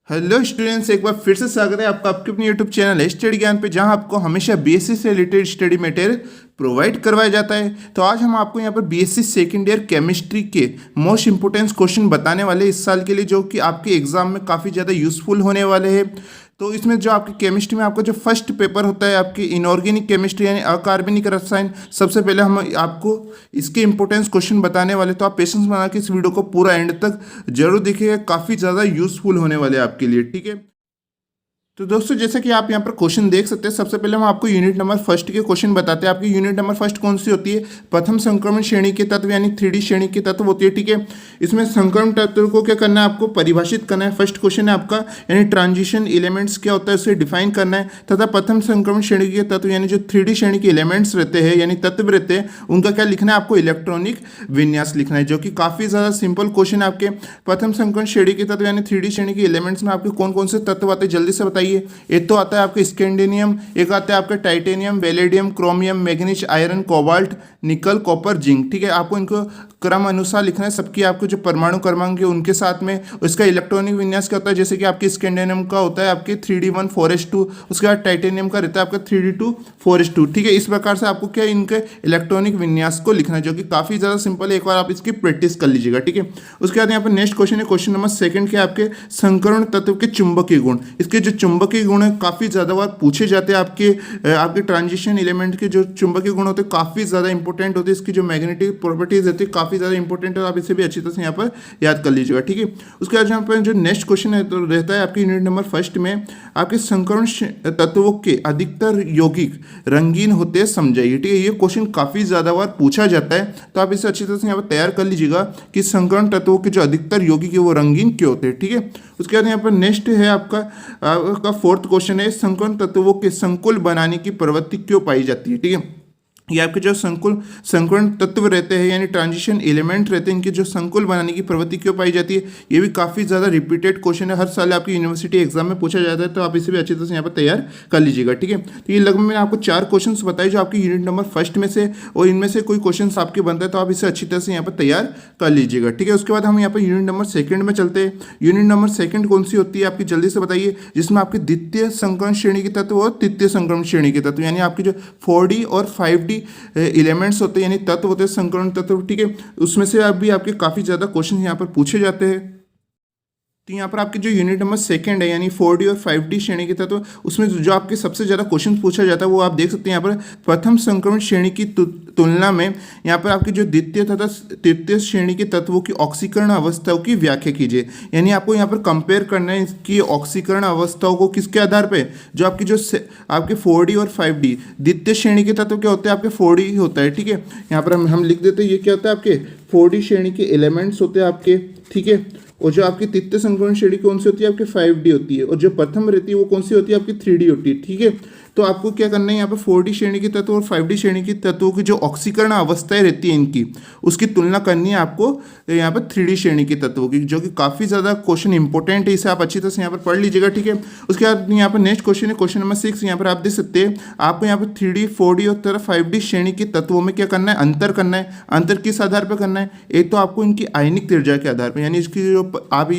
Hello students, एक बार फिर से स्वागत है आपका आपके अपने यूट्यूब चैनल है स्टडी ज्ञान पे, जहां आपको हमेशा बीएससी से रिलेटेड स्टडी मटेरियल प्रोवाइड करवाया जाता है। तो आज हम आपको यहां पर बीएससी सेकेंड ईयर केमिस्ट्री के मोस्ट इंपोर्टेंट क्वेश्चन बताने वाले इस साल के लिए, जो कि आपके एग्जाम में काफ़ी ज़्यादा यूजफुल होने वाले हैं। तो इसमें जो आपकी केमिस्ट्री में आपका जो फर्स्ट पेपर होता है आपकी इनऑर्गेनिक केमिस्ट्री यानी अकार्बनिक रसायन, सबसे पहले हम आपको इसके इंपॉर्टेंस क्वेश्चन बताने वाले। तो आप पेशेंस बना के इस वीडियो को पूरा एंड तक जरूर देखिएगा, काफ़ी ज़्यादा यूजफुल होने वाले हैं आपके लिए, ठीक है। तो दोस्तों, जैसे कि आप यहाँ पर क्वेश्चन देख सकते हैं, सबसे पहले हम आपको यूनिट नंबर फर्स्ट के क्वेश्चन बताते हैं। आपकी यूनिट नंबर फर्स्ट कौन सी होती है? प्रथम संक्रमण श्रेणी के तत्व यानी 3D श्रेणी के तत्व होती है, ठीक है। इसमें संक्रमण तत्व को क्या करना है, आपको परिभाषित करना है। फर्स्ट क्वेश्चन है आपका, यानी ट्रांजिशन एलिमेंट्स क्या होता है उसे डिफाइन करना है। तथा प्रथम संक्रमण श्रेणी के तत्व यानी जो 3D श्रेणी के एलिमेंट्स रहते हैं यानी तत्व रहते हैं, उनका क्या लिखना है, आपको इलेक्ट्रॉनिक विन्यास लिखना है, जो कि काफ़ी ज़्यादा सिंपल क्वेश्चन है आपके। प्रथम संक्रमण श्रेणी के तत्व यानी 3D श्रेणी के एलिमेंट्स में आपके कौन कौन से तत्व आते हैं, जल्दी से बताइए। एक तो आता है आपका स्कैंडिनियम, एक आता है आपका titanium, vanadium, chromium, manganese, iron, cobalt, nickel, copper, zinc, ठीक है। आपको इनको क्रम अनुसार लिखना है, सबकी आपको जो परमाणु क्रमांक है उनके साथ में। उसका इलेक्ट्रॉनिक विन्यास क्या होता है, जैसे कि आपके स्कैंडिनियम का होता है आपके 3D1 4s2, उसके बाद टाइटेनियम का रहता है आपका 3D2 4s2, ठीक है। इस प्रकार से आपको क्या इनके इलेक्ट्रॉनिक विन्यास को लिखना है, जो कि काफ़ी ज़्यादा सिंपल है। एक बार आप इसकी प्रैक्टिस कर लीजिएगा, ठीक है। उसके बाद यहाँ पर नेक्स्ट क्वेश्चन है, क्वेश्चन नंबर सेकंड के आपके संकरण तत्व के चुंबकीय गुण। इसके जो चुंबकीय गुण है काफ़ी ज़्यादा बार पूछे जाते हैं। आपके ट्रांजिशन एलिमेंट के जो चुंबकीय गुण होते हैं काफ़ी ज़्यादा इंपॉर्टेंट होते हैं। इसकी जो मैग्नेटिक प्रॉपर्टीज रहती है काफ़ी ज़्यादा इंपॉर्टेंट है, आप इसे भी अच्छी तरह से यहाँ पर याद कर लीजिएगा, ठीक है। उसके बाद यहाँ पर जो नेक्स्ट क्वेश्चन है तो रहता है आपकी यूनिट नंबर फर्स्ट में, आपके संकरण तत्वों के अधिकतर यौगिक रंगीन होते हैं, समझाइए, ठीक है। ये क्वेश्चन काफ़ी ज़्यादा बार पूछा जाता है, तो आप इसे अच्छी तरह से यहाँ पर तैयार कर लीजिएगा कि संकरण तत्वों के जो अधिकतर यौगिक है वो रंगीन क्यों होते हैं, ठीक है। उसके बाद यहाँ पर नेक्स्ट है आपका फोर्थ क्वेश्चन है, संकरण तत्वों के संकुल बनाने की प्रवृत्ति क्यों पाई जाती है, ठीक है। ये आपके जो संकरण तत्व रहते हैं यानी ट्रांजिशन एलिमेंट रहते हैं, इनके जो संकुल बनाने की प्रवृत्ति क्यों पाई जाती है, ये भी काफ़ी ज़्यादा रिपीटेड क्वेश्चन है, हर साल आपकी यूनिवर्सिटी एग्जाम में पूछा जाता है, तो आप इसे भी अच्छी तरह से यहाँ पर तैयार कर लीजिएगा, ठीक है। तो ये लगभग मैंने आपको 4 क्वेश्चन बताए जो आपकी यूनिट नंबर फर्स्ट में से, और इनमें से कोई क्वेश्चन आपके बनता है तो आप इसे अच्छी तरह से यहाँ पर तैयार कर लीजिएगा, ठीक है। उसके बाद हम यहाँ पर यूनिट नंबर सेकंड में चलते हैं। यूनिट नंबर सेकंड कौन सी होती है आपकी, जल्दी से बताइए, जिसमें आपके द्वितीय संक्रमण श्रेणी के तत्व और तृतीय संक्रमण श्रेणी के तत्व यानी आपकी जो 4D और 5D एलिमेंट्स होते हैं यानी तत्व होते हैं, संकरण तत्व, ठीक है। उसमें से आपके काफ़ी ज़्यादा क्वेश्चन यहाँ पर पूछे जाते हैं। तो यहाँ पर आपकी जो यूनिट नंबर सेकंड है यानी 4D और 5D श्रेणी के तत्व, उसमें जो आपके सबसे ज़्यादा क्वेश्चन पूछा जाता है वो आप देख सकते हैं यहाँ पर। प्रथम संक्रमण श्रेणी की तुलना में यहाँ पर आपकी जो द्वितीय तथा तृतीय श्रेणी के तत्वों की ऑक्सीकरण अवस्थाओं की व्याख्या कीजिए। यानी आपको यहाँ पर कंपेयर करना है इसकी ऑक्सीकरण अवस्थाओं को किसके आधार पर, जो आपकी जो आपके 4D और 5D द्वितीय श्रेणी के तत्व क्या होते हैं, आपके 4D होता है, ठीक है। यहाँ पर हम लिख देते हैं, ये क्या होता है आपके 4D श्रेणी के एलिमेंट्स होते हैं आपके, ठीक है। और जो आपकी तृतीय संक्रमण श्रेणी कौन सी होती है, आपकी 5D होती है, और जो प्रथम रहती है वो कौन सी होती है, आपकी 3D होती है, ठीक है। तो आपको क्या करना है, यहाँ पर 4D श्रेणी के तत्व और 5D श्रेणी के तत्वों की जो ऑक्सीकरण अवस्थाएं रहती है इनकी, उसकी तुलना करनी है आपको यहाँ पर 3D श्रेणी के तत्वों की, जो कि काफ़ी ज़्यादा क्वेश्चन इंपॉर्टेंट है, इसे आप अच्छी तरह से यहाँ पर पढ़ लीजिएगा, ठीक है। उसके बाद यहाँ पर नेक्स्ट क्वेश्चन है, क्वेश्चन नंबर 6। यहाँ पर आप देख सकते हैं, आपको यहाँ पर 3D 4D और 5D श्रेणी के तत्वों में क्या करना है, अंतर करना है। अंतर किस आधार पर करना है, एक तो आपको इनकी आयनिक त्रिज्या के आधार पर, यानी इसकी जो आप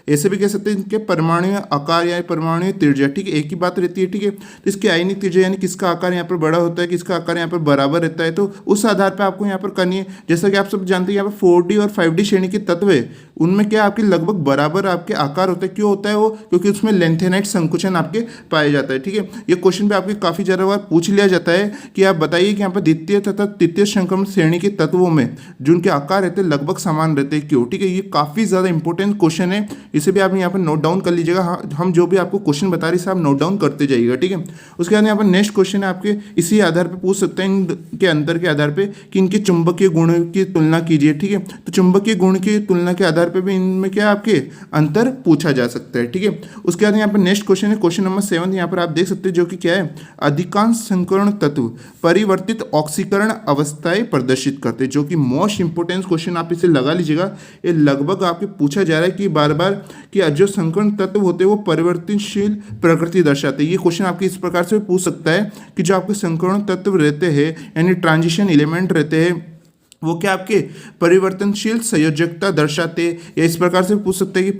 ऐसे भी कह सकते हैं इनके परमाणु आकार या परमाणु त्रिज्या, ठीक है, एक ही बात रहती है, ठीक है। तो इसकी आयनिक त्रिज्या यानी किसका आकार यहाँ पर बड़ा होता है, किसका आकार यहाँ पर बराबर रहता है, तो उस आधार पर आपको यहाँ पर करनी है। जैसा कि आप सब जानते हैं यहाँ पर 4D और 5D श्रेणी के तत्व है, उनमें क्या आपके लगभग बराबर आपके आकार होता है। क्यों होता है वो, क्योंकि उसमें लेंथेनाइट संकुचन आपके पाया जाता है, ठीक है। ये क्वेश्चन पे आपके काफ़ी ज़्यादा बार पूछ लिया जाता है कि आप बताइए कि यहाँ पर द्वितीय तथा तृतीय संक्रमण श्रेणी के तत्वों में जो उनके आकार रहते हैं लगभग समान रहते हैं, क्यों, ठीक है। ये काफ़ी ज़्यादा इंपॉर्टेंट क्वेश्चन है, इसे भी आप यहाँ पर नोट डाउन कर लीजिएगा। हम जो भी आपको क्वेश्चन बता रहे हैं आप नोट डाउन करते जाइएगा, ठीक है। उसके बाद यहाँ पर नेक्स्ट क्वेश्चन है आपके, इसी आधार पर पूछ सकते हैं इनके अंतर के आधार पर कि इनके चुंबकीय गुण की तुलना कीजिए, ठीक है। तो चुंबकीय गुण की तुलना के आधार पर भी इनमें क्या आपके अंतर पूछा जा सकता है, ठीक है। उसके बाद यहाँ पर नेक्स्ट क्वेश्चन है, क्वेश्चन नंबर 7। यहाँ पर आप देख सकते हैं जो कि क्या है, अधिकांश संकरण तत्व परिवर्तित ऑक्सीकरण अवस्थाएं प्रदर्शित करते हैं, जो कि मोस्ट इंपोर्टेंट क्वेश्चन, आप इसे लगा लीजिएगा। ये लगभग आपके पूछा जा रहा है कि बार बार कि जो संकरण तत्व होते हैं वो परिवर्तनशील प्रकृति दर्शाते हैं। ये क्वेश्चन आपके इस प्रकार से पूछ सकता है कि जो आपके संकरण तत्व रहते हैं यानी ट्रांजिशन एलिमेंट रहते हैं वो क्या आपके परिवर्तनशील संयोजकता दर्शाते, या इस प्रकार से पूछ सकते हैं कि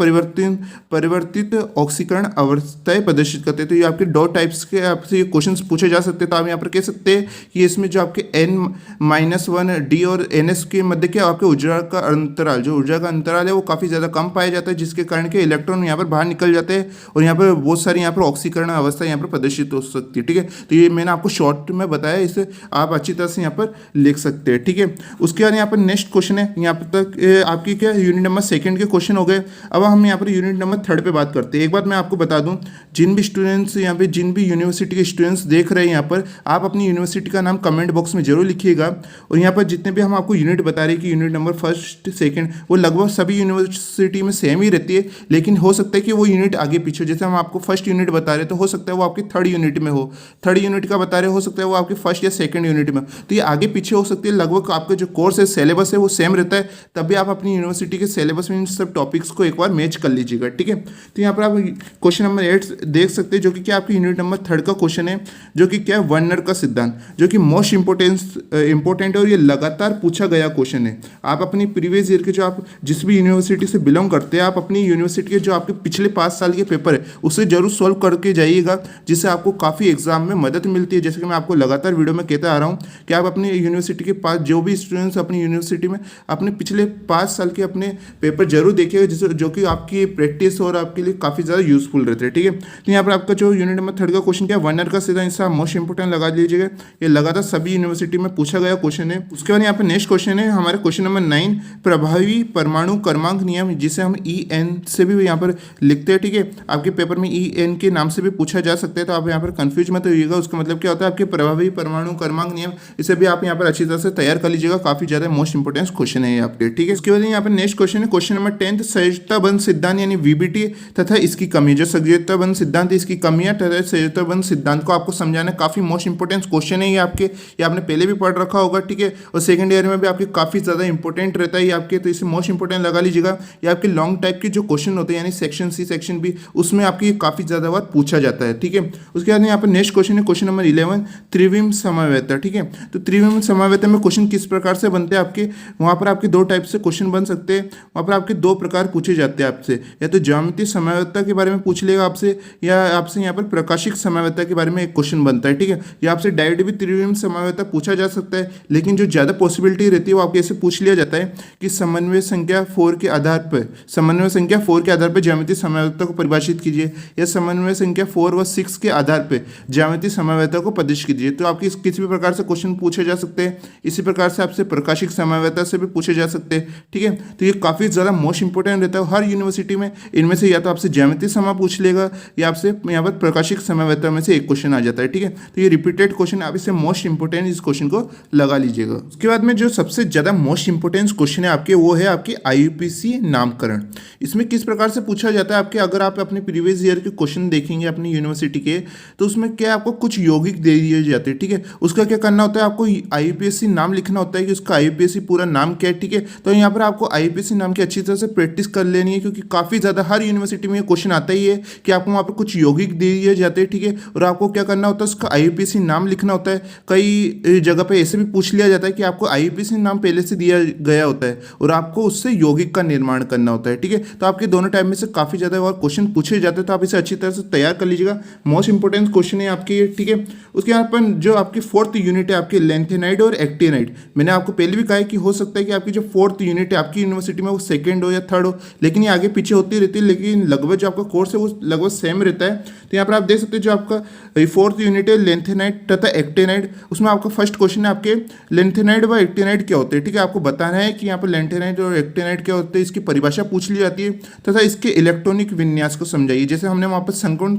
परिवर्तित ऑक्सीकरण अवस्थाएं प्रदर्शित करते हैं। तो ये आपके दो टाइप्स के आपसे ये क्वेश्चंस पूछे जा सकते हैं। तो आप यहाँ पर कह सकते हैं कि इसमें जो आपके N-1 D और NS के मध्य क्या आपके ऊर्जा का अंतराल, जो ऊर्जा का अंतराल है वो काफ़ी ज़्यादा कम पाया जाता है, जिसके कारण के इलेक्ट्रॉन यहाँ पर बाहर निकल जाते हैं और यहाँ पर बहुत सारी यहाँ पर ऑक्सीकरण अवस्था यहाँ पर प्रदर्शित हो सकती है। ठीक है, तो ये मैंने आपको शॉर्ट में बताया, इसे आप अच्छी तरह से यहाँ पर लिख सकते हैं। ठीक है, उसके बाद यहाँ पर नेक्स्ट क्वेश्चन है, यहाँ पर तक आपकी क्या यूनिट नंबर 2 के क्वेश्चन हो गए। अब हम यहाँ पर यूनिट नंबर 3 पे बात करते हैं। एक बात मैं आपको बता दूं, जिन भी स्टूडेंट्स यहाँ पे, जिन भी यूनिवर्सिटी के स्टूडेंट्स देख रहे हैं यहाँ पर, आप अपनी यूनिवर्सिटी का नाम कमेंट बॉक्स में जरूर लिखिएगा। और यहाँ पर जितने भी हम आपको यूनिट बता रहे हैं कि यूनिट नंबर 1, 2 वो लगभग सभी यूनिवर्सिटी में सेम ही रहती है, लेकिन हो सकता है कि वो यूनिट आगे पीछे, जैसे हम आपको फर्स्ट यूनिट बता रहे हैं तो हो सकता है वो आपकी 3rd यूनिट में हो, 3rd यूनिट का बता रहे हो सकता है वो आपकी 1st या 2nd यूनिट में, तो ये आगे पीछे हो सकती है। लगभग आपका जो कोर्स है, सिलेबस है वो सेम रहता है, तब भी आप अपनी यूनिवर्सिटी के सिलेबस में इन सब टॉपिक्स को एक बार मैच कर लीजिएगा। ठीक है, तो यहाँ पर आप क्वेश्चन नंबर 8 देख सकते हैं, जो कि क्या आपकी यूनिट नंबर 3 का क्वेश्चन है, जो कि क्या है वर्नर का सिद्धांत, जो कि मोस्ट इंपोर्टेंट है और ये लगातार पूछा गया क्वेश्चन है। आप अपनी प्रीवियस ईयर के, जो आप जिस भी यूनिवर्सिटी से बिलोंग करते हैं, आप अपनी यूनिवर्सिटी के जो आपके पिछले 5 साल के पेपर है उसे जरूर सॉल्व करके जाइएगा, जिससे आपको काफ़ी एग्जाम में मदद मिलती है। जैसे कि मैं आपको लगातार वीडियो में कहता आ रहा हूँ कि आप अपनी यूनिवर्सिटी के पास, जो भी स्टूडेंट्स अपनी यूनिवर्सिटी में अपने पिछले 5 साल के अपने पेपर जरूर देखिएगा, जिससे जो कि आपकी प्रैक्टिस और आपके लिए काफ़ी ज़्यादा यूजफुल रहते हैं। ठीक है, तो यहाँ पर आपका जो यूनिट नंबर 3 का क्वेश्चन क्या है, वर्नर का सिद्धांत, इससे आप मोस्ट इंपोर्टेंट लगा लीजिएगा। ये लगातार सभी यूनिवर्सिटी में पूछा गया क्वेश्चन है। उसके बाद यहाँ पर नेक्स्ट क्वेश्चन है हमारे क्वेश्चन नंबर 9, प्रभावी परमाणु क्रमांक नियम, जिसे हम EN से भी यहाँ पर लिखते हैं। ठीक है, आपके पेपर में EN के नाम से भी पूछा जा सकता है, तो आप यहाँ पर कंफ्यूज मत होइएगा। उसका मतलब क्या होता है, आपके प्रभावी परमाणु क्रमांक नियम, इसे भी आप यहाँ पर अच्छी तरह से तैयार कर लीजिएगा। काफी ज्यादा मोस्ट इंपोर्टेंट क्वेश्चन है आपके। ठीक है, इसके बाद यहाँ पर नेक्स्ट क्वेश्चन है क्वेश्चन नंबर 10, संयोजकता बंध सिद्धांत यानी VBT तथा इसकी कमी। जो संयोजकता बंध सिद्धांत, इसकी कमियां तथा संयोजकता बंध सिद्धांत को आपको समझाना काफी मोस्ट इंपोर्टेंट क्वेश्चन है ये आपके, ये आपने पहले भी पढ़ रखा होगा। ठीक है, और सेकंड ईयर में भी आपके काफी ज्यादा इंपॉर्टेंट रहता है ये आपके, तो इसे मोस्ट इंपोर्टेंट लगा लीजिएगा। ये आपके लॉन्ग टाइप के जो क्वेश्चन होते हैं, यानी सेक्शन C, सेक्शन B, उसमें आपकी काफी ज्यादा बार पूछा जाता है। ठीक है, उसके बाद यहाँ पर नेक्स्ट क्वेश्चन है क्वेश्चन नंबर 11, त्रिविम समवेता। ठीक है, तो त्रिविम समवेता में क्वेश्चन किस प्रकार से बनते हैं आपके, वहाँ पर आपके 2 टाइप से क्वेश्चन बन सकते हैं। वहाँ पर आपके 2 प्रकार पूछे जाते हैं आपसे, या तो ज्यामितीय समवेता के बारे में पूछ लेगा आपसे, या आपसे यहाँ पर प्रकाशिक समवेता के बारे में एक क्वेश्चन बनता है। ठीक है, या आपसे डायरेक्ट भी त्रिविम समवेता पूछा जा सकता है, लेकिन जो ज़्यादा पॉसिबिलिटी रहती है वो आपके ऐसे पूछ लिया जाता है कि समन्वय संख्या 4 के आधार पर ज्यामितीय समवेता को परिभाषित कीजिए, या समन्वय संख्या 4 व 6 के आधार पर ज्यामितीय समवेता को प्रदर्शित कीजिए। तो आपकी किसी भी प्रकार से क्वेश्चन पूछे जा सकते हैं। इसी प्रकार से आपसे प्रकाशिक समवेता से भी पूछे जा सकते हैं। ठीक है, तो ये काफ़ी ज़्यादा मोस्ट इंपोर्टेंट रहता है हर यूनिवर्सिटी में। इनमें से या तो आपसे ज्यामितीय समा पूछ लेगा, या आपसे यहाँ पर प्रकाशिक समवेता में से एक क्वेश्चन आ जाता है। ठीक है, तो ये रिपीटेड क्वेश्चन, आप इसे मोस्ट इंपोर्टेंट इस क्वेश्चन को लगा लीजिएगा। उसके बाद में जो सबसे ज़्यादा मोस्ट इंपोर्टेंट क्वेश्चन है आपके, वो है आपके IUPAC नामकरण। इसमें किस प्रकार से पूछा जाता है आपके, अगर आप अपने प्रीवियस ईयर के क्वेश्चन देखेंगे अपनी यूनिवर्सिटी के, तो उसमें क्या आपको कुछ यौगिक दे दिए जाते हैं। ठीक है, उसका क्या करना होता है, आपको IUPAC नाम लिखना होता है कि उसका IUPAC पूरा नाम क्या है। ठीक है, तो यहाँ पर आपको IUPAC नाम की अच्छी तरह से प्रैक्टिस कर लेनी है, क्योंकि काफ़ी ज़्यादा हर यूनिवर्सिटी में क्वेश्चन आता ही है कि आपको वहाँ पर कुछ यौगिक दे दिए जाते हैं। ठीक है, और आपको क्या करना होता है, उसका IUPAC नाम लिखना होता है। कई जगह पे ऐसे भी पूछ लिया जाता है कि आपको IUPAC नाम पहले से दिया गया होता है और आपको उससे यौगिक का निर्माण करना होता है। ठीक है, तो आपके दोनों टाइम में से काफ़ी ज़्यादा और क्वेश्चन पूछे जाते हैं, तो आप इसे अच्छी तरह से तैयार कर लीजिएगा। मोस्ट इंपोर्टेंट क्वेश्चन है आपके ये। ठीक है, उसके यहाँ पर जो आपकी 4th यूनिट है आपकी लेंथेनाइड और एक्टिनाइड, मैंने आपको पहले भी कहा है कि हो सकता है कि आपकी जो 4th यूनिट है आपकी यूनिवर्सिटी में वो 2nd हो या 3rd हो, लेकिन ये आगे पीछे होती रहती है, लेकिन लगभग जो आपका कोर्स है वो लगभग सेम रहता है। तो यहाँ पर आप देख सकते हैं जो आपका 4th यूनिट है लेंथेनाइड तथा एक्टिनाइड, उसमें आपका फर्स्ट क्वेश्चन है आपके लेंथेनाइड व एक्टिनाइड क्या होते हैं। ठीक है, आपको बताना है कि यहाँ पर लेंथेनाइड और एक्टिनाइड क्या होते हैं, इसकी परिभाषा पूछ ली जाती है तथा इसके इलेक्ट्रॉनिक विन्यास को समझाइए। जैसे हमने वहाँ पर संपूर्ण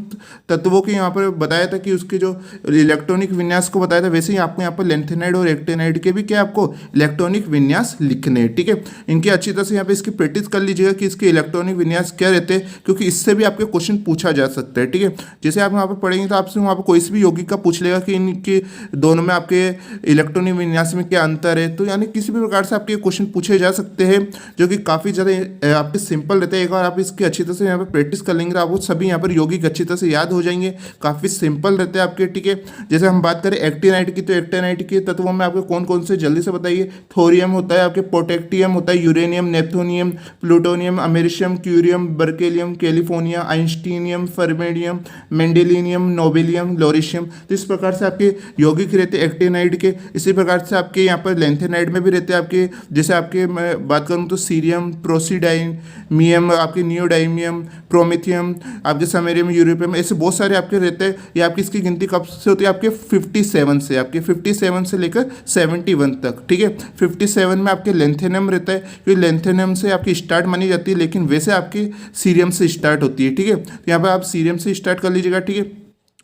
तत्वों के यहाँ पर बताया था कि उसके जो इलेक्ट्रॉनिक विन्यास को बताया था, वैसे ही आपको यहाँ पर लेंथेनाइड और एक्टिनाइड के भी क्या आपको इलेक्ट्रॉनिक विन्यास लिखने हैं। ठीक है, इनकी अच्छी तरह से यहाँ पे इसकी प्रैक्टिस कर लीजिएगा कि इसके इलेक्ट्रॉनिक विन्यास क्या रहते हैं, क्योंकि इससे भी आपके क्वेश्चन पूछा जा सकता है। ठीक है, जैसे आप वहाँ पर पढ़ेंगे तो आपसे वहाँ पर कोई भी यौगिक का पूछ लेगा कि इनके दोनों में आपके इलेक्ट्रॉनिक विन्यास में क्या अंतर है, तो यानी किसी भी प्रकार से आपके क्वेश्चन पूछे जा सकते हैं, जो कि काफ़ी ज़्यादा आपके सिंपल रहते हैं। एक बार आप इसकी अच्छी तरह से यहाँ पर प्रैक्टिस कर लेंगे तो आपको सभी यहाँ पर यौगिक अच्छी तरह से याद हो जाएंगे, काफ़ी सिंपल रहते हैं आपके। ठीक है, जैसे हम बात करें एक्टिनाइड की, तो एक्टिनाइड के तत्वों में आपको कौन कौन से जल्दी से बताइए। बताइए। थोरियम होता है, आपके पोटेक्टियम होता है, uranium, neptunium, plutonium, americium, curium, berkelium, California, einsteinium, fermium, mendelevium, nobelium, lawrencium. तो इस प्रकार से आपके यौगिक रहते हैं एक्टिनाइड के। इसी प्रकार से आपके यहाँ पर लेंथेनाइड में भी रहते हैं आपके, जैसे आपके मैं बात करूँ तो सीरियम, प्रोसीडाइमियम, आपके नियोडाइमियम, प्रोमिथियम, आपके समैरियम, यूरोपियम, ऐसे बहुत सारे आपके रहते हैं। ये आपकी इसकी गिनती कब से होती है? आपके 57 से, आपके 57 से लेकर 71 तक, ठीक है। 57 में आपके लेंथेनम रहता है, क्योंकि लेंथेनम से आपकी स्टार्ट मानी जाती है, लेकिन वैसे आपकी सीरियम से स्टार्ट होती है, ठीक है। तो यहाँ पर आप सीरियम से स्टार्ट कर लीजिएगा, ठीक है।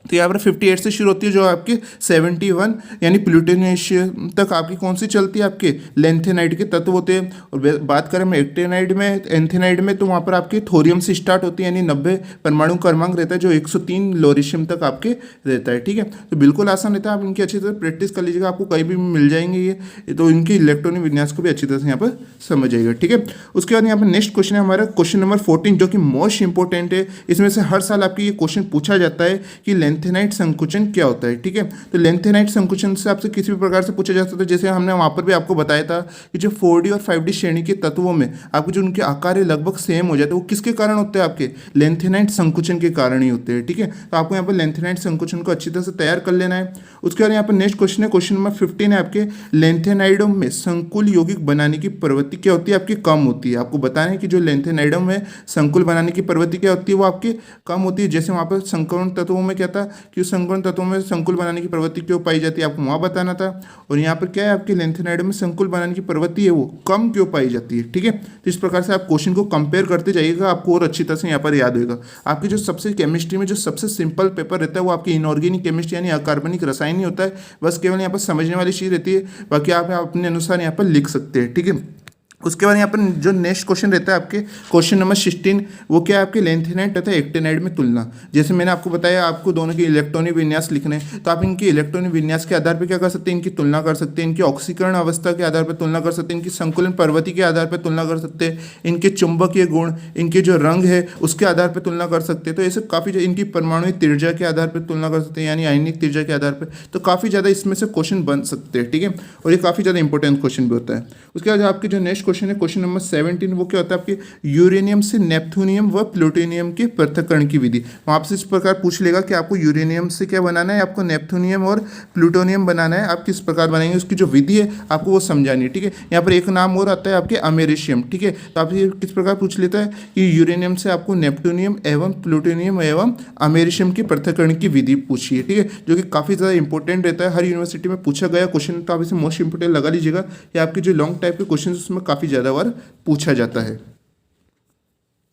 तो यहाँ पर 58 से शुरू होती है, जो आपके 71 यानी प्लूटोनियम तक आपकी कौन सी चलती है? आपके लेंथेनाइड के तत्व होते हैं। और बात करें मैं एक्टिनाइड में, एंथेनाइड में, तो वहाँ पर आपके थोरियम से स्टार्ट होती है, यानी 90 परमाणु क्रमांक रहता है, जो 103 लोरिशियम तक आपके रहता है, ठीक है। तो बिल्कुल आसान रहता है, आप इनकी अच्छी तरह प्रैक्टिस कर लीजिएगा, आपको कहीं भी मिल जाएंगे ये। तो इनकी इलेक्ट्रॉनिक विन्यास को भी अच्छी तरह से यहाँ पर समझ जाएगा, ठीक है। उसके बाद यहाँ पर नेक्स्ट क्वेश्चन है हमारा क्वेश्चन नंबर 14, जो कि मोस्ट इंपॉर्टेंट है। इसमें से हर साल आपके ये क्वेश्चन पूछा जाता है कि लेंथेनाइट संकुचन क्या होता है, ठीक है। तो लेंथेनाइट संकुचन से आपसे किसी भी प्रकार से पूछा जा सकता है, जैसे हमने वहाँ पर भी आपको बताया था कि जो 4D और 5D श्रेणी के तत्वों में आपके जो उनके आकार है लगभग सेम हो जाते हैं, वो किसके कारण होते हैं? आपके लेंथेनाइट संकुचन के कारण ही होते हैं, ठीक है। तो आपको यहाँ पर लेंथेनाइट संकुचन को अच्छी तरह से तैयार कर लेना है। उसके बाद यहाँ पर नेक्स्ट क्वेश्चन है, क्वेश्चन नंबर 15 है आपके, लेंथेनाइडों में संकुल यौगिक बनाने की प्रवृत्ति क्या होती है? आपकी कम होती है। आपको बताना है कि जो लेंथेनाइडों में संकुल बनाने की प्रवृत्ति क्या होती है, वो आपकी कम होती है। जैसे वहाँ पर संकरण तत्वों में क्या था कि संकरण तत्वों में संकुल बनाने की प्रवृत्ति क्यों पाई जाती है, आपको वहाँ बताना था। और यहाँ पर क्या है, आपके लेंथेनाइड में संकुल बनाने की प्रवृत्ति है वो कम क्यों पाई जाती है, ठीक है। तो इस प्रकार से आप क्वेश्चन को कंपेयर करते जाइएगा, आपको और अच्छी तरह से यहाँ पर याद होगा। आपकी जो सबसे केमिस्ट्री में जो सबसे सिंपल पेपर रहता है, वो आपकी इनऑर्गेनिक केमिस्ट्री यानी अकार्बनिक रसायन ही होता है। बस केवल यहाँ पर समझने वाली चीज़ रहती है, बाकी आप अपने अनुसार यहाँ पर लिख सकते हैं, ठीक है। उसके बाद यहाँ पर जो नेक्स्ट क्वेश्चन रहता है आपके क्वेश्चन नंबर 16, वो क्या है? आपके लेंथेनाइड तथा एक्टिनाइड में तुलना। जैसे मैंने आपको बताया, आपको दोनों के इलेक्ट्रॉनिक विन्यास लिखने हैं, तो आप इनके इलेक्ट्रॉनिक विन्यास के आधार पर क्या कर सकते हैं? इनकी तुलना कर सकते हैं, इनकी ऑक्सीकरण अवस्था के आधार पर तुलना कर सकते हैं, इनकी संकुलन प्रवृत्ति के आधार पर तुलना कर सकते हैं, इनके चुंबकीय गुण, इनके जो रंग है उसके आधार पर तुलना कर सकते हैं। तो ऐसे काफ़ी, इनकी परमाणु त्रिज्या के आधार पर तुलना कर सकते हैं, यानी आयनिक त्रिज्या के आधार पर। तो काफ़ी ज़्यादा इसमें से क्वेश्चन बन सकते हैं, ठीक है। और ये काफ़ी ज़्यादा इंपॉर्टेंट क्वेश्चन भी होता है। उसके बाद आपके जो नेक्स्ट क्वेश्चन है क्वेश्चन नंबर 17, वो क्या होता है? आपके यूरेनियम से नेप्थूनियम व प्लूटोनियम के पृथक्करण की विधि। वहाँ आपसे इस प्रकार पूछ लेगा कि आपको यूरेनियम से क्या बनाना है, आपको नेप्थूनियम और प्लूटोनियम बनाना है, आप किस प्रकार बनाएंगे, उसकी जो विधि है आपको वो समझानी है, ठीक है। यहाँ पर एक नाम और आता है आपके अमेरिशियम, ठीक है। तो आपसे किस प्रकार पूछ लेता है कि यूरेनियम से आपको नेप्टूनियम एवं प्लूटोनियम एवं अमेरिशियम के पृथक्करण की विधि पूछिए, ठीक है, जो कि काफ़ी ज़्यादा इंपॉर्टेंट रहता है, हर यूनिवर्सिटी में पूछा गया क्वेश्चन। तो आप इसे मोस्ट इंपोर्टेंट लगा लीजिएगा, या आपके जो लॉन्ग टाइप के क्वेश्चन उसमें काफ़ी ज़्यादा बार पूछा जाता है।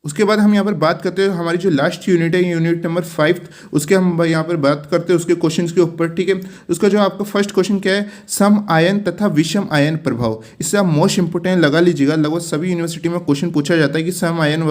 उसके बाद हम यहाँ पर बात करते हैं हमारी जो लास्ट यूनिट है, यूनिट नंबर 5, उसके हम यहाँ पर बात करते हैं उसके क्वेश्चंस के ऊपर, ठीक है। उसका जो आपका फर्स्ट क्वेश्चन क्या है? सम आयन तथा विषम आयन प्रभाव। इससे आप मोस्ट इंपोर्टेंट लगा लीजिएगा, लगभग सभी यूनिवर्सिटी में क्वेश्चन पूछा जाता है कि सम आयन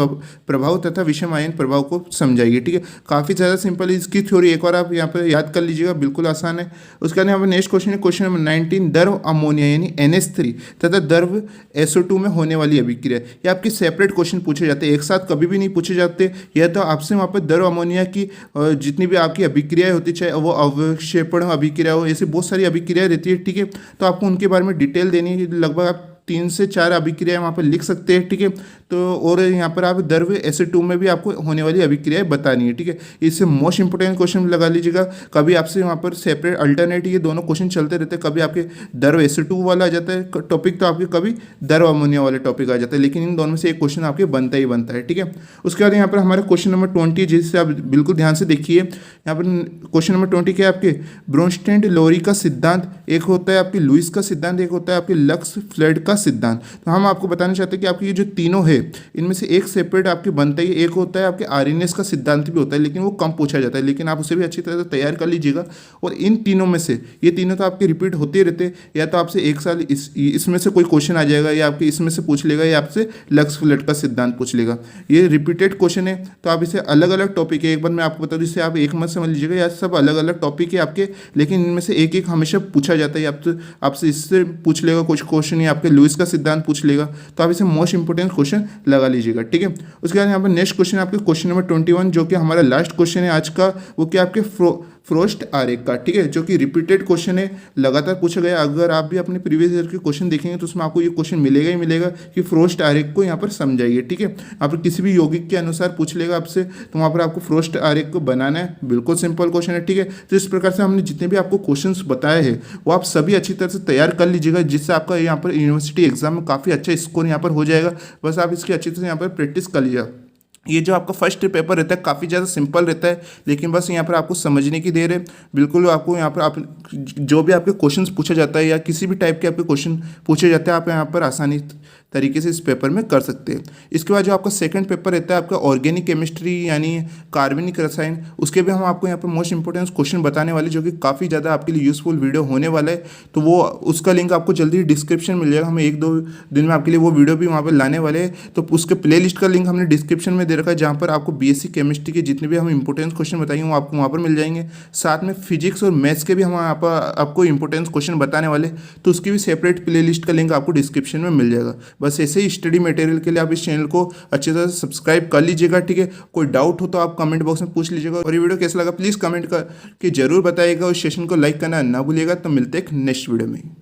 प्रभाव तथा विषम आयन प्रभाव को समझाइए, ठीक है। काफ़ी ज़्यादा सिंपल है इसकी थ्योरी, एक बार आप यहाँ पर याद कर लीजिएगा, बिल्कुल आसान है। उसके बाद यहाँ पर नेक्स्ट क्वेश्चन है क्वेश्चन नंबर 19, द्रव अमोनिया यानी NH3 तथा द्रव SO2 में होने वाली अभिक्रिया। ये आपके सेपरेट क्वेश्चन पूछे जाते हैं, एक साथ कभी भी नहीं पूछे जाते। यह तो आपसे वहाँ पर द्रव अमोनिया की जितनी भी आपकी अभिक्रियाएं होती, चाहे वो अवक्षेपण अभिक्रिया हो, ऐसी बहुत सारी अभिक्रियाएं रहती है, ठीक है। तो आपको उनके बारे में डिटेल देनी है, लगभग आप 3 से 4 अभिक्रियाएं वहाँ पर लिख सकते हैं, ठीक है। तो और यहाँ पर आप द्रव SO2 में भी आपको होने वाली अभिक्रियाएं बतानी है, ठीक है। इससे मोस्ट इंपोर्टेंट क्वेश्चन लगा लीजिएगा। कभी आपसे वहाँ पर सेपरेट अल्टरनेट ये दोनों क्वेश्चन चलते रहते हैं, कभी आपके द्रव SO2 वाला आ जाता है टॉपिक, तो आपके कभी द्रव अमोनिया वाला टॉपिक आ जाता है, लेकिन इन दोनों में से एक क्वेश्चन आपके बनता ही बनता है, ठीक है। उसके बाद यहाँ पर हमारा क्वेश्चन नंबर 20, जिससे आप बिल्कुल ध्यान से देखिए। यहाँ पर क्वेश्चन नंबर 20 क्या है? आपके ब्रोंस्टेड लोरी का सिद्धांत एक होता है, आपके लुईस का सिद्धांत एक होता है, आपके लक्स फ्लेड का सिद्धांत। तो हम आपको बताना चाहते हैं कि आपके ये जो तीनों है, इनमें से एक सेपरेट आपके बनता ही, एक होता है आपके आरएनएस का सिद्धांत भी होता है, लेकिन वो कम पूछा जाता है, लेकिन आप उसे भी अच्छी तरह से तैयार कर लीजिएगा। और इन तीनों में से ये तीनों तो आपके रिपीट होते रहते हैं, या तो आपसे एक साल इसमें से कोई क्वेश्चन आ जाएगा, या आपके इसमें से पूछ लेगा, या आपसे लक्स फ्लेड का सिद्धांत पूछ लेगा। ये रिपीटेड क्वेश्चन है, तो आप इसे अलग अलग टॉपिक है, एक बार मैं आपको बता दूँ, इसे आप एक मत समझ लीजिएगा, या सब अलग अलग टॉपिक है आपके, लेकिन इनमें से एक एक हमेशा पूछा जाता है। आपसे इससे पूछ लेगा कुछ क्वेश्चन, या आपके लुईस का सिद्धांत पूछ लेगा, तो आप इसे मोस्ट इंपोर्टेंट क्वेश्चन लगा लीजिएगा, ठीक है। उसके बाद यहाँ पर नेक्स्ट क्वेश्चन है आपके क्वेश्चन नंबर 21, जो कि हमारा लास्ट क्वेश्चन है आज का। वो क्या? आपके फ्रोस्ट आरेख का, ठीक है, जो कि रिपीटेड क्वेश्चन है, लगातार पूछा गया। अगर आप भी अपने प्रीवियस ईयर के क्वेश्चन देखेंगे तो उसमें आपको ये क्वेश्चन मिलेगा ही मिलेगा कि फ्रोस्ट आरेख को यहाँ पर समझाइए, ठीक है। यहाँ पर किसी भी यौगिक के अनुसार पूछ लेगा आपसे, तो वहाँ पर आपको फ्रोस्ट आरेख को बनाना है। बिल्कुल सिंपल क्वेश्चन है, ठीक है। तो इस प्रकार से हमने जितने भी आपको क्वेश्चन बताए हैं वो आप सभी अच्छी तरह से तैयार कर लीजिएगा, जिससे आपका यहाँ पर यूनिवर्सिटी एग्जाम में काफ़ी अच्छा स्कोर यहाँ पर हो जाएगा। बस आप इसकी अच्छी तरह से यहाँ पर प्रैक्टिस कर लीजिएगा। ये जो आपका फर्स्ट पेपर रहता है काफ़ी ज़्यादा सिंपल रहता है, लेकिन बस यहाँ पर आपको समझने की देर है। बिल्कुल आपको यहाँ पर आप जो भी आपके क्वेश्चंस पूछा जाता है या किसी भी टाइप के आपके क्वेश्चन पूछे जाते हैं, आप यहाँ पर आसानी तरीके से इस पेपर में कर सकते हैं। इसके बाद जो आपका सेकंड पेपर रहता है आपका ऑर्गेनिक केमिस्ट्री यानी कार्बनिक रसायन, उसके भी हम आपको यहाँ पर मोस्ट इंपॉर्टेंट क्वेश्चन बताने वाले, जो कि काफ़ी ज़्यादा आपके लिए यूजफुल वीडियो होने वाला है। तो वो उसका लिंक आपको जल्दी डिस्क्रिप्शन मिल जाएगा। हम 1-2 दिन में आपके लिए वो वीडियो भी वहाँ पर लाने वाले हैं। तो उसके प्ले लिस्ट का लिंक हमने डिस्क्रिप्शन में दे रखा है, जहाँ पर आपको बीएससी केमिस्ट्री के जितने भी हम इंपॉर्टेंस क्वेश्चन बताएंगे वो आपको वहाँ पर मिल जाएंगे। साथ में फिजिक्स और मैथ्स के भी हम यहाँ पर आपको इंपॉर्टेंस क्वेश्चन बताने वाले, तो उसकी भी सेपरेट प्ले लिस्ट का लिंक आपको डिस्क्रिप्शन में मिल जाएगा। बस ऐसे ही स्टडी मटेरियल के लिए आप इस चैनल को अच्छी तरह से सब्सक्राइब कर लीजिएगा, ठीक है। कोई डाउट हो तो आप कमेंट बॉक्स में पूछ लीजिएगा, और ये वीडियो कैसा लगा प्लीज़ कमेंट करके जरूर बताइएगा, और सेशन को लाइक करना ना भूलिएगा। तो मिलते हैं नेक्स्ट वीडियो में।